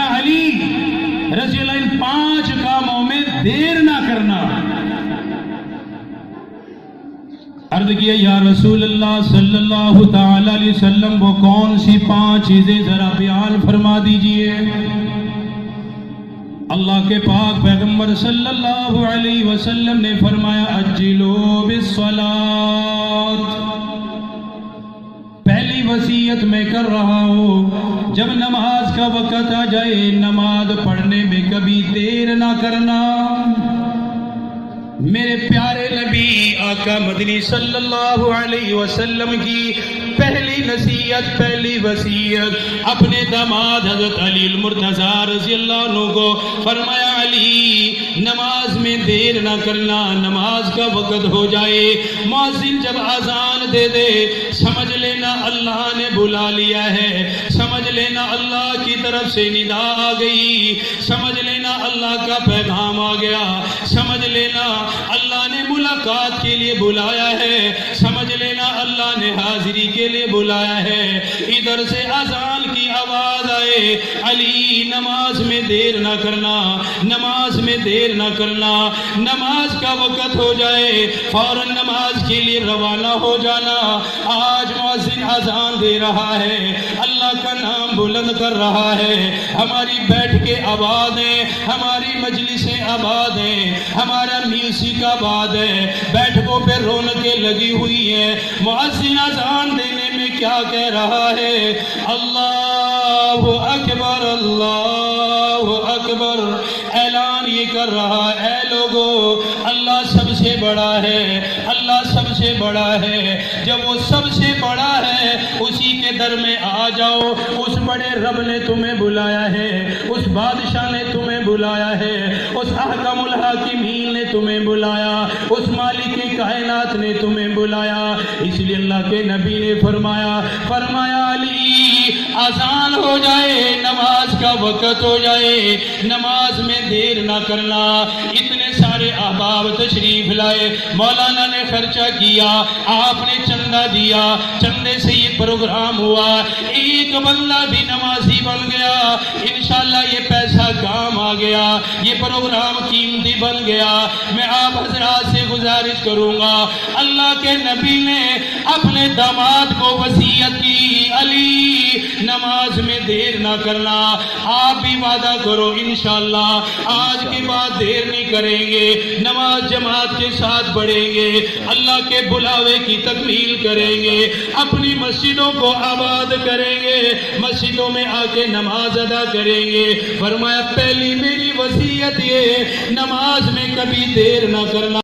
علی رضی اللہ عنہ 5 کاموں میں دیر نہ کرنا. عرض کیا یا رسول اللہ صلی اللہ تعالی علیہ وسلم وہ کون سی 5 چیزیں ذرا بیان فرما دیجئے. اللہ کے پاک پیغمبر صلی اللہ علیہ وسلم نے فرمایا عجلوا بالصلاۃ. پہلی وصیت میں کر رہا ہوں جب نماز کا وقت آ جائے نماز پڑھنے میں کبھی دیر نہ کرنا. میرے پیارے نبی آقا مدنی صلی اللہ علیہ وسلم کی پہلی نصیحت پہلی وصیت اپنے داماد حضرت علی المرتضیٰ رضی اللہ عنہ کو فرمایا علی نماز میں دیر نہ کرنا. نماز کا وقت ہو جائے مؤذن جب اذان دے دے سمجھ لینا اللہ نے بلا لیا ہے, سمجھ لینا اللہ کی طرف سے ندا آ گئی, سمجھ لینا اللہ کا پیغام آ گیا, سمجھ لینا اللہ نے ملاقات کے لیے بلایا ہے, سمجھ لینا اللہ نے حاضری کے لیے بلایا ہے. ادھر سے اذان کی آواز آئے علی نماز میں دیر نہ کرنا, نماز میں دیر نہ کرنا. نماز کا وقت ہو جائے فوراً نماز کے لیے روانہ ہو جانا. آج مؤذن اذان دے رہا ہے, اللہ کا نام بلند کر رہا ہے, ہماری بیٹھ کے آباد ہیں, ہماری مجلسیں آباد ہیں, ہمارا میوزک آباد ہے, بیٹھکوں پہ رونقیں لگی ہوئی ہیں. مؤذن اذان دینے میں کیا کہہ رہا ہے اللہ اکبر اللہ اکبر. اعلان یہ کر رہا ہے اے لوگو اللہ سب سے بڑا ہے, اللہ سب سے بڑا ہے. جب وہ سب سے بڑا ہے اسی کے در میں آ جاؤ. اس بڑے رب نے تمہیں بلایا ہے, اس بادشاہ نے تمہیں بلایا ہے, اس احکم الحاکمین نے تمہیں بلایا, اس مالک کائنات نے تمہیں بلایا. اس لیے اللہ کے نبی نے فرمایا علی اذان ہو جائے نماز کا وقت ہو جائے نماز میں دیر نہ کرنا. اتنے سارے احباب تشریف لائے, مولانا نے خرچہ کیا, آپ نے چندہ دیا, چندے سے یہ پروگرام ہوا, ایک بندہ بھی نمازی بن گیا. انشاءاللہ یہ پیسہ کام آ گیا, یہ پروگرام قیمتی بن گیا. میں آپ حضرات سے گزارش کروں گا اللہ کے نبی نے اپنے داماد کو وصیت کی علی نماز میں دیر نہ کرنا. آپ بھی وعدہ کرو انشاءاللہ آج کے بعد دیر نہیں کریں گے, نماز جماعت کے ساتھ پڑھیں گے, اللہ کے بلاوے کی تکمیل کریں گے, اپنی مسجدوں کو آباد کریں گے, مسجدوں میں آ کے نماز ادا کریں گے. فرمایا پہلی میری وصیت یہ نماز میں کبھی دیر نہ کرنا.